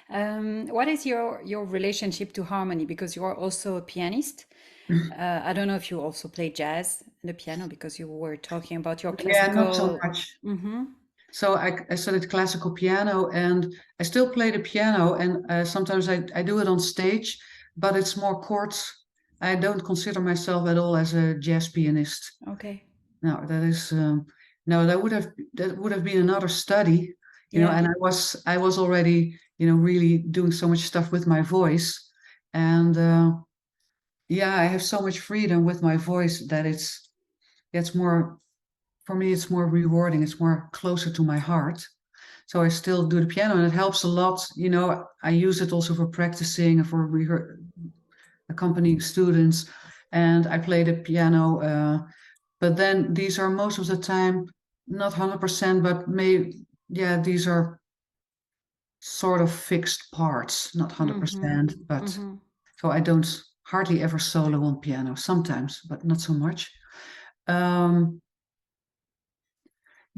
What is your relationship to harmony? Because you are also a pianist. I don't know if you also play jazz and the piano, because you were talking about your classical. Yeah, not so much. So I studied classical piano, and I still play the piano, and sometimes I do it on stage, but it's more chords. I don't consider myself at all as a jazz pianist. Okay. No, that is no, that would have been another study, you know. And I was already, you know, really doing so much stuff with my voice, and yeah, I have so much freedom with my voice that it's more, for me, it's more rewarding. It's more closer to my heart. So I still do the piano, and it helps a lot. You know, I use it also for practicing and for accompanying students, and I play the piano. But then these are most of the time not 100%, but yeah, these are sort of fixed parts, not 100%. But so I don't hardly ever solo on piano. Sometimes, but not so much.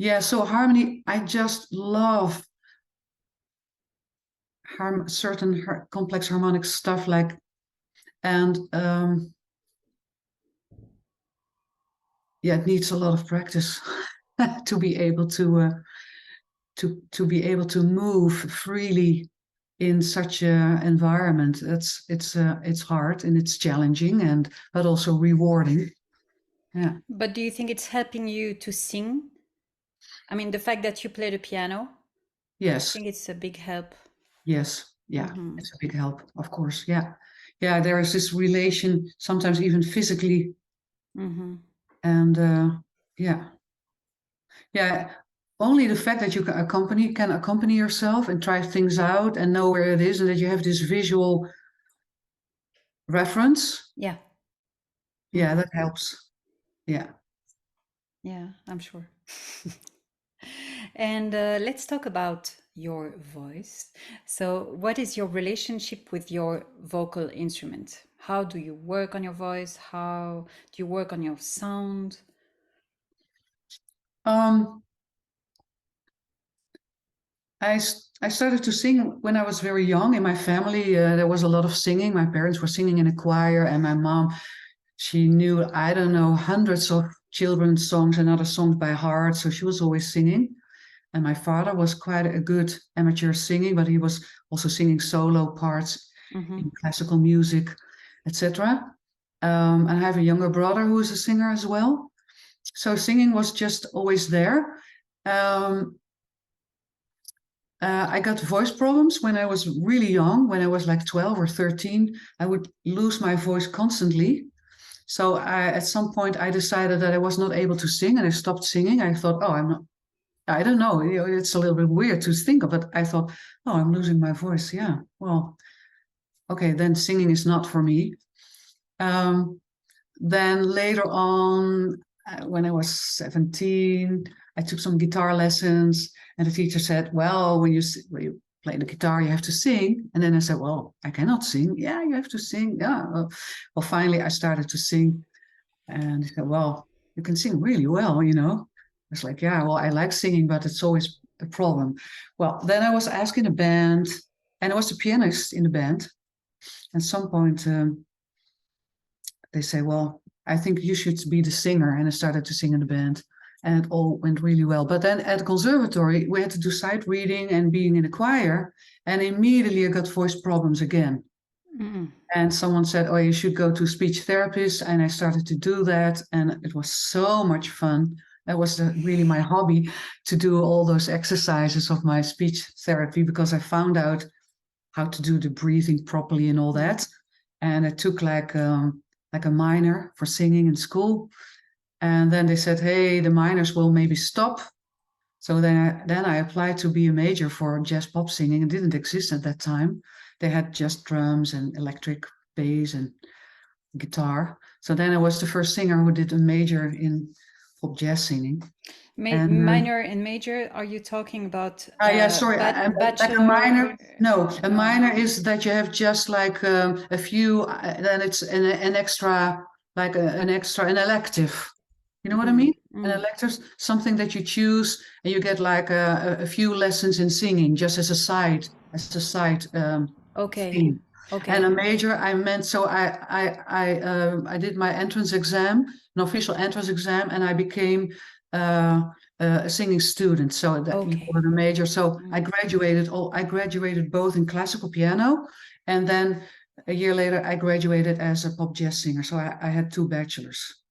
Yeah, so harmony, I just love certain complex harmonic stuff, like, and yeah, it needs a lot of practice to be able to be able to move freely in such a environment. It's hard and it's challenging, but also rewarding. Yeah. But do you think it's helping you to sing? I mean, the fact that you play the piano. Yes. I think it's a big help. Yes. Yeah. It's a big help, of course. Yeah. Yeah. There is this relation, sometimes even physically. And yeah. Yeah. Only the fact that you can accompany yourself and try things out and know where it is, and that you have this visual reference. Yeah. Yeah, that helps. Yeah. Yeah, I'm sure. And let's talk about your voice. So what is your relationship with your vocal instrument? How do you work on your voice? How do you work on your sound? I started to sing when I was very young. In my family, there was a lot of singing. My parents were singing in a choir, and my mom, she knew, I don't know, hundreds of children's songs and other songs by heart. So she was always singing. And my father was quite a good amateur singing, but he was also singing solo parts in classical music, etc. And I have a younger brother who is a singer as well. So singing was just always there. I got voice problems when I was really young. When I was like 12 or 13, I would lose my voice constantly. So at some point, I decided that I was not able to sing, and I stopped singing. I thought, oh, I don't know, you know, it's a little bit weird to think of, but I thought, oh, I'm losing my voice. Yeah, well, okay, then singing is not for me. Then later on, when I was 17, I took some guitar lessons, and the teacher said, well, when you play the guitar, you have to sing. And then I said, well, I cannot sing. Yeah, you have to sing. Yeah. Well, finally, I started to sing. And he said, well, you can sing really well, you know. I was like, yeah, well, I like singing, but it's always a problem. Well, then I was asked in a band, and I was the pianist in the band. At some point, they say, well, I think you should be the singer. And I started to sing in the band, and it all went really well. But then at the conservatory, we had to do sight reading and being in a choir. And immediately I got voice problems again. Mm. And someone said, oh, you should go to a speech therapist. And I started to do that. And it was so much fun. That was really my hobby, to do all those exercises of my speech therapy, because I found out how to do the breathing properly and all that. And I took like a minor for singing in school. And then they said, hey, the minors will maybe stop. So then I applied to be a major for jazz pop singing. It didn't exist at that time. They had just drums and electric bass and guitar. So then I was the first singer who did a major in pop jazz singing. And Minor and major, are you talking about yeah, sorry, like a minor. bachelor? No, a minor is that you have just like a few, then it's an extra, like an elective. You know what I mean? An elective, something that you choose, and you get like a few lessons in singing, just as a side Okay. thing. Okay. And a major, I meant, so I did my entrance exam, an official entrance exam, and I became a singing student. So that you call it a major. So I graduated both in classical piano, and then a year later I graduated as a pop jazz singer. So I had 2 bachelors.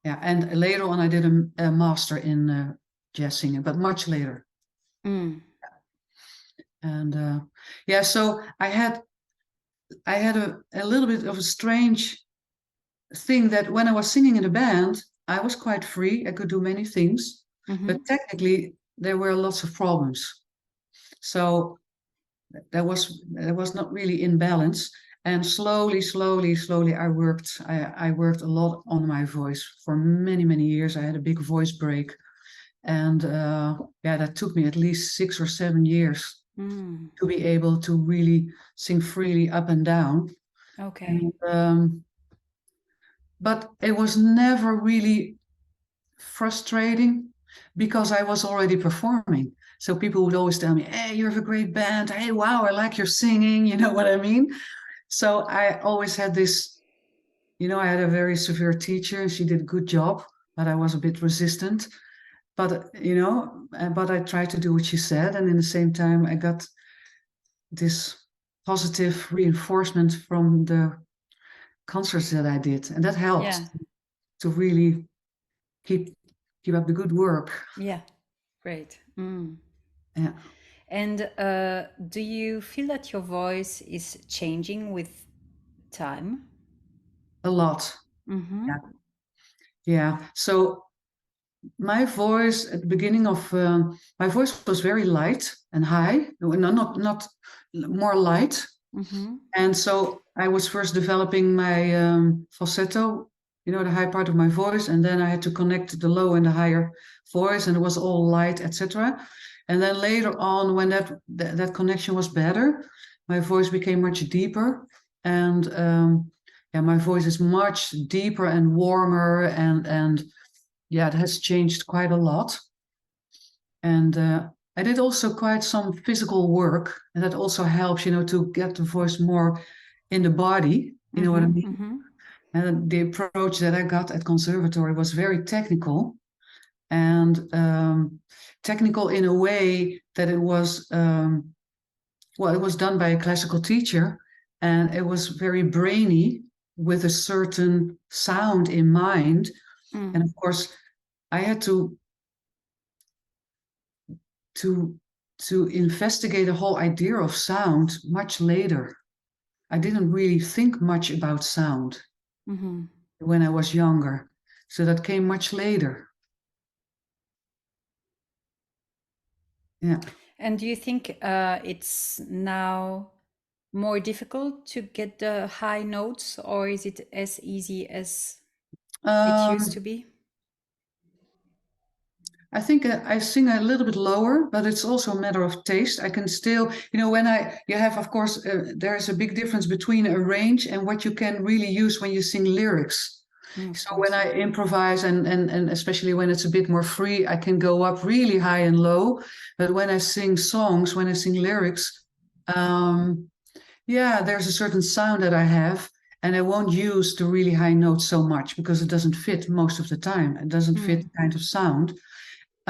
Yeah, and later on I did a master in jazz singing, but much later. And yeah, so I had a little bit of a strange thing, that when I was singing in a band, I was quite free. I could do many things, but technically there were lots of problems. So that was not really in balance. And slowly, I worked a lot on my voice for many, many years. I had a big voice break, and yeah, that took me at least 6 or 7 years to be able to really sing freely up and down. Okay. And, but it was never really frustrating, because I was already performing. So people would always tell me, hey, you have a great band. Hey, wow, I like your singing. You know what I mean? So I always had this, I had a very severe teacher. She did a good job, but I was a bit resistant. But, but I tried to do what she said. And in the same time, I got this positive reinforcement from the concerts that I did. And that helped to really keep up the good work. Yeah, great. Yeah. And do you feel that your voice is changing with time? A lot. Yeah. So my voice at the beginning of my voice was very light and high. No, not more light. And so I was first developing my falsetto, the high part of my voice, and then I had to connect the low and the higher voice, and it was all light, etc. And then later on, when that connection was better, my voice became much deeper, and yeah, my voice is much deeper and warmer, and yeah, it has changed quite a lot. And I did also quite some physical work, and that also helps, to get the voice more in the body. You know what I mean? And the approach that I got at Conservatory was very technical, and technical in a way that it was, it was done by a classical teacher, and it was very brainy, with a certain sound in mind. And of course, I had to investigate the whole idea of sound much later. I didn't really think much about sound when I was younger, so that came much later. Yeah. And do you think it's now more difficult to get the high notes, or is it as easy as it used to Um, be? I think I sing a little bit lower, but it's also a matter of taste. I can still, you have, of course, there's a big difference between a range and what you can really use when you sing lyrics. Of So when course. I improvise and especially when it's a bit more free, I can go up really high and low. But when I sing songs, when I sing lyrics, um, yeah, there's a certain sound that I have, and I won't use the really high notes so much because it doesn't fit most of the time. It doesn't fit the kind of sound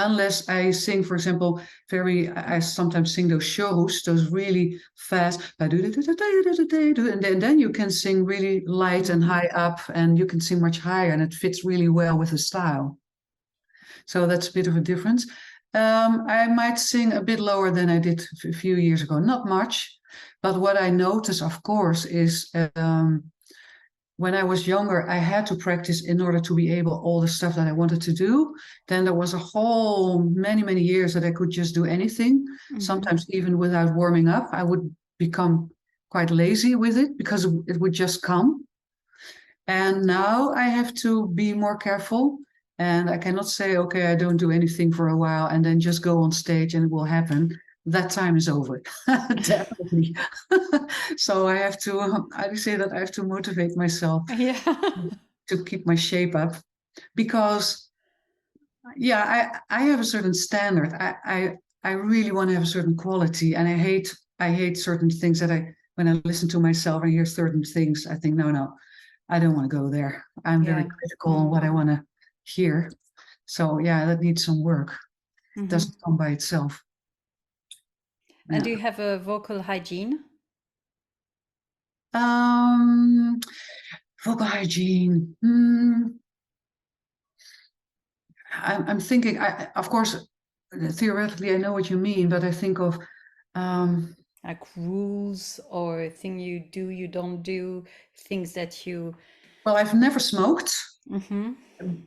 unless I sing, for example, I sometimes sing those shows, those really fast, and then you can sing really light and high up, and you can sing much higher, and it fits really well with the style. So that's a bit of a difference. I might sing a bit lower than I did a few years ago, not much, but what I notice, of course, is when I was younger, I had to practice in order to be able all the stuff that I wanted to do. Then there was a whole many years that I could just do anything. Sometimes even without warming up, I would become quite lazy with it because it would just come. And now I have to be more careful. And I cannot say, okay, I don't do anything for a while and then just go on stage and it will happen. That time is over. Definitely. So I have to, I say that I have to motivate myself Yeah. to keep my shape up because yeah, I have a certain standard. I really want to have a certain quality and I hate certain things that when I listen to myself and hear certain things, I think, no, I don't want to go there. I'm very Yeah. critical on what I want to hear. So yeah, that needs some work. It doesn't come by itself. And do Yeah. you have a vocal hygiene? Um, Vocal hygiene. I'm thinking, of course, theoretically, I know what you mean, but I think of, um, Like rules or thing you do, you don't do, things that you. well, I've never smoked. Mm-hmm.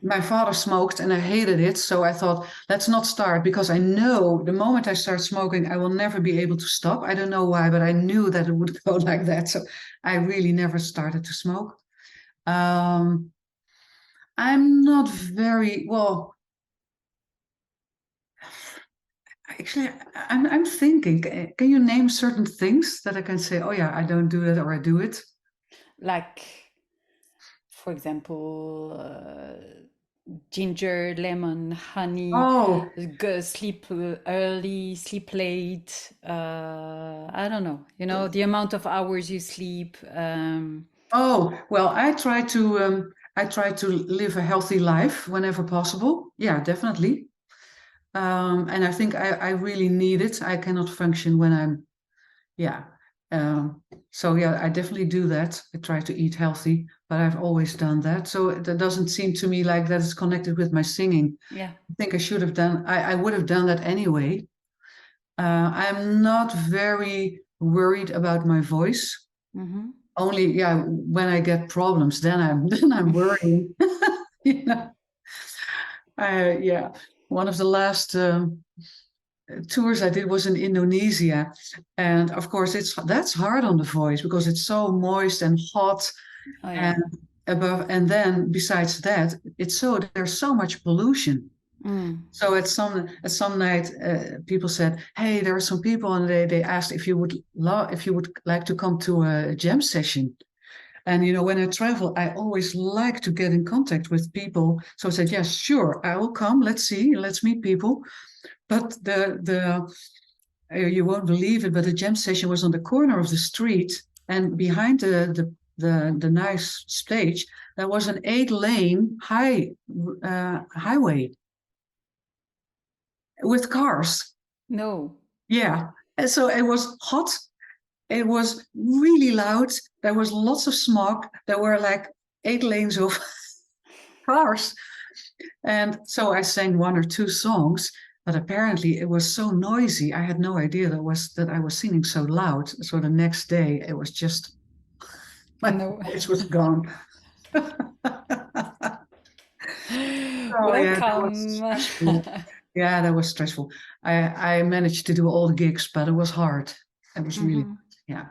My father smoked and I hated it. So I thought, let's not start because I know the moment I start smoking, I will never be able to stop. I don't know why, but I knew that it would go like that. So I really never started to smoke. Um, I'm not very well. Actually, I'm thinking. Can you name certain things that I can say? Oh yeah, I don't do it or I do it. Like, for example, ginger, lemon, honey, Oh, go sleep early, sleep late. I don't know. You know, the amount of hours you sleep. oh. Well, I try to live a healthy life whenever possible. Yeah, definitely. And I think I really need it. I cannot function when I'm, yeah. So yeah, I definitely do that. I try to eat healthy, but I've always done that. So that doesn't seem to me like that is connected with my singing. Yeah. I think I should have done, I would have done that anyway. I'm not very worried about my voice. Mm-hmm. Only, yeah, when I get problems, then I'm then I'm worrying. You know, yeah. One of the last tours I did was in Indonesia, and of course that's hard on the voice because it's so moist and hot, Oh and yeah. and then besides that, there's so much pollution. Mm. So at some night, people said, "Hey, there are some people," and they asked if you would like to come to a jam session. And when I travel, I always like to get in contact with people. So I said, "Yes, sure, I will come. Let's see, let's meet people." But the you won't believe it, but the jam session was on the corner of the street, and behind the nice stage, there was an 8-lane highway with cars. No. Yeah. And so it was hot. It was really loud. There was lots of smog. There were like 8 lanes of cars. And so I sang one or two songs, but apparently it was so noisy. I had no idea that I was singing so loud. So the next day it was just my No. voice was gone. Oh yeah, that was Welcome. stressful. Yeah, that was stressful. I managed to do all the gigs, but it was hard. It was really hard. Yeah.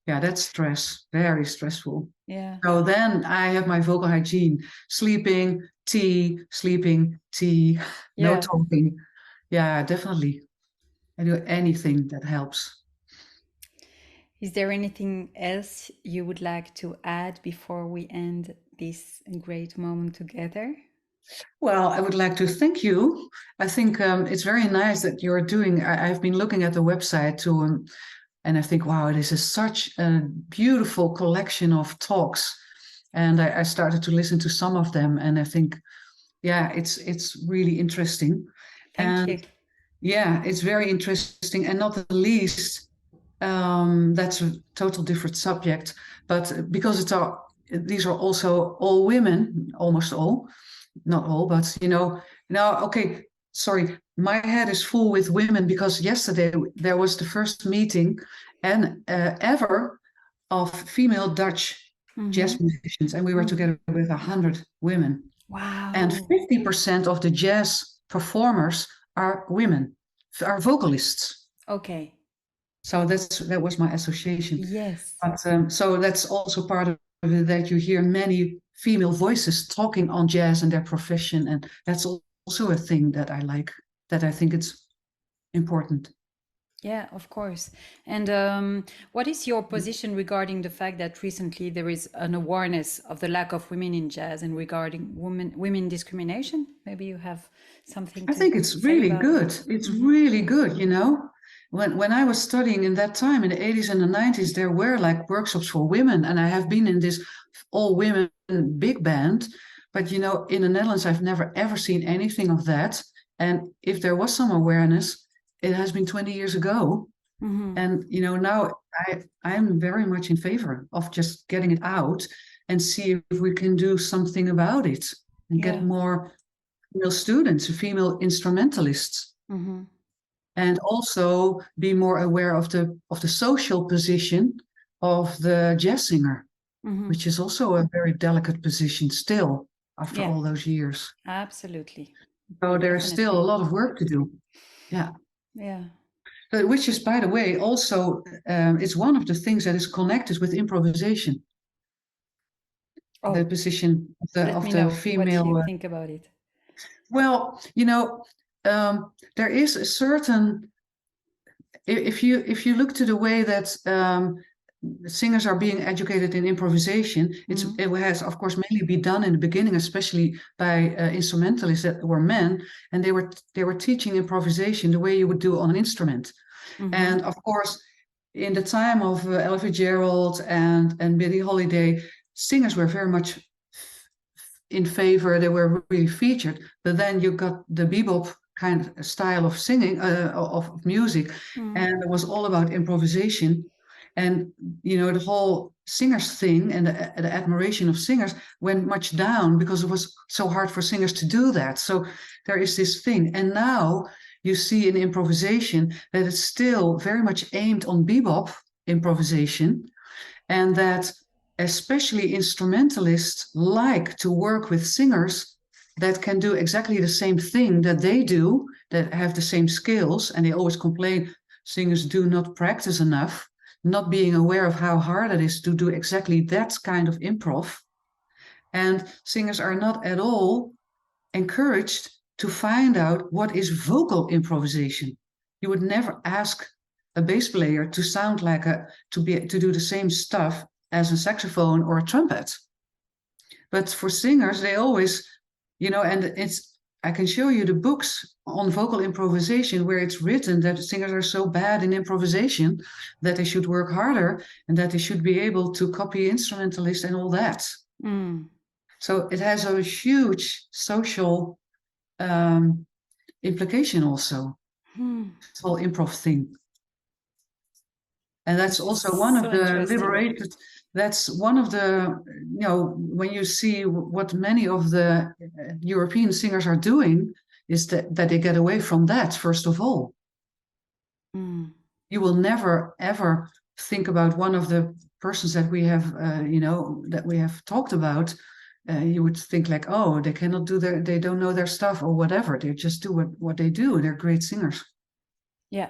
Yeah, that's stress, very stressful. Yeah. So then I have my vocal hygiene, sleeping, tea, no Yeah. talking. Yeah, definitely. I do anything that helps. Is there anything else you would like to add before we end this great moment together? Well, I would like to thank you. I think it's very nice that you're doing. I've been looking at the website too, and I think, wow, this is such a beautiful collection of talks. And I started to listen to some of them, and I think, yeah, it's really interesting. Thank you. And yeah, it's very interesting, and not the least, that's a total different subject. But because these are also all women, almost all, not all, but now, okay, sorry, my head is full with women because yesterday there was the first meeting and ever of female Dutch jazz musicians, and we were together with 100 women, and Wow. 50% of the jazz performers are women, are vocalists. Okay. So that was my association. Yes. But so that's also part of it, that you hear many female voices talking on jazz and their profession, and that's also a thing that I like, that I think it's important. Yeah, of course. And what is your position regarding the fact that recently there is an awareness of the lack of women in jazz and regarding women discrimination? Maybe you have something I to think it's say really about it. good. It's really good, you know. When I was studying in that time in the 80s and the 90s, there were like workshops for women, and I have been in this all women big band. But in the Netherlands, I've never ever seen anything of that. And if there was some awareness, it has been 20 years ago. And now I'm very much in favor of just getting it out and see if we can do something about it and Yeah. get more female students, female instrumentalists, and also be more aware of the social position of the jazz singer, which is also a very delicate position still after Yeah, all those years. absolutely. So there's still a Definitely. lot of work to do. Yeah. Yeah. But which is, by the way, also it's one of the things that is connected with improvisation. The Oh, position of the let of me the know what you female. think about it. Well, there is a certain, if you look to the way that singers are being educated in improvisation, it has of course mainly been done in the beginning, especially by instrumentalists that were men, and they were teaching improvisation the way you would do on an instrument. And of course, in the time of Ella Fitzgerald and Billie Holiday, singers were very much in favor. They were really featured. But then you got the bebop kind of style of singing, of music, and it was all about improvisation. And the whole singers thing and the admiration of singers went much down because it was so hard for singers to do that. So there is this thing. And now you see in improvisation that it's still very much aimed on bebop improvisation, and that especially instrumentalists like to work with singers that can do exactly the same thing that they do, that have the same skills, and they always complain singers do not practice enough, not being aware of how hard it is to do exactly that kind of improv. And singers are not at all encouraged to find out what is vocal improvisation. You would never ask a bass player to sound like to do the same stuff as a saxophone or a trumpet. But for singers, they always, and I can show you the books on vocal improvisation where it's written that singers are so bad in improvisation that they should work harder and that they should be able to copy instrumentalists and all that. So it has a huge social implication also, this whole improv thing. And that's also one of So the interesting. that's one of the, when you see what many of the European singers are doing, is that they get away from that, first of all. You will never, ever think about one of the persons that we have, that we have talked about. You would think like, oh, they cannot do they don't know their stuff or whatever. They just do what they do. They're great singers. Yeah.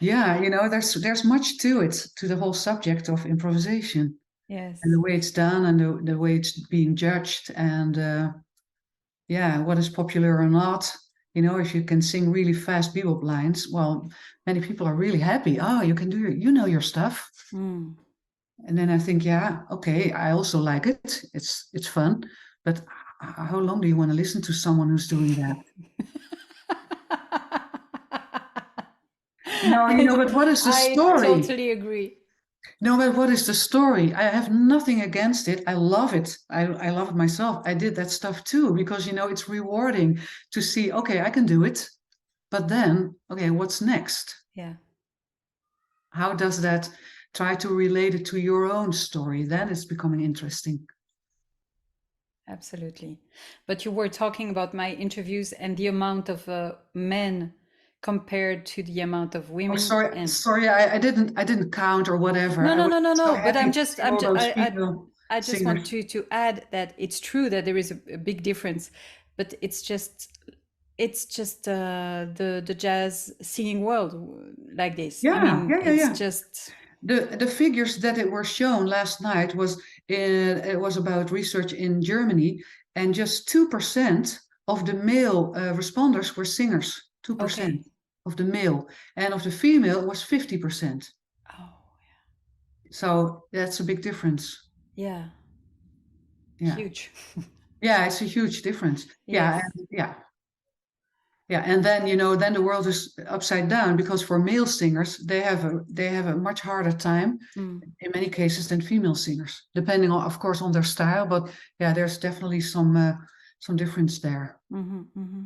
Yeah, you know, there's much to it, to the whole subject of improvisation Yes. and the way it's done and the way it's being judged and yeah, what is popular or not. You know, if you can sing really fast bebop lines, well, many people are really happy. Oh, you can do you know your stuff. Mm. And then I think, yeah, okay, I also like it. It's fun, but how long do you want to listen to someone who's doing that? No, you know, but what is the I story? totally agree. No, but what is the story? I have nothing against it. I love it. I love it myself. I did that stuff too because, you know, it's rewarding to see, okay, I can do it. But then, okay, what's next? Yeah, How does that try to relate it to your own story? Then it's becoming interesting. absolutely. But you were talking about my interviews and the amount of men compared to the amount of Oh, women. sorry, And sorry, I didn't count or whatever. no, I no, was no, no, so no. But happy I'm to just, see all those female I just singers. want to add that it's true that there is a big difference, but it's just the jazz singing world like this. I Yeah, mean, yeah, yeah, it's yeah. just The figures that it were shown last night was it was about research in Germany, and just 2% of the male responders were singers. 2% okay. of the male, and of the female was 50%. Oh, So that's a big difference. yeah, Yeah, huge. yeah, it's a huge difference. Yeah, Yes. and, yeah, yeah, and then you know, then the world is upside down because for male singers, they have a much harder time Mm. in many cases than female singers, depending on, of course, on their style. But yeah, there's definitely some difference there. Hmm. Hmm.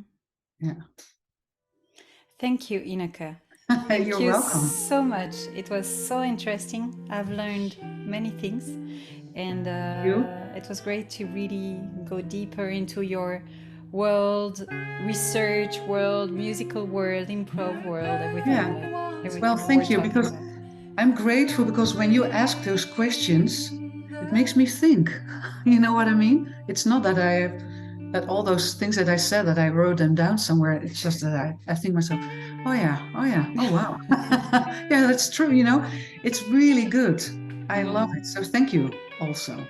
Yeah, Thank you, Ineke. Thank you're you welcome. so much. It was so interesting. I've learned many things, and You? it was great to really go deeper into your world, research world, musical world, improv world, Yeah. Well, everything we were thank you talking because about. I'm grateful because when you ask those questions, it makes me think. You know what I mean? It's not that all those things that I said that I wrote them down somewhere. It's just that I think myself, oh yeah, oh yeah, oh wow. Yeah, that's true, you know. It's really good. I love Mm. it. So thank you also.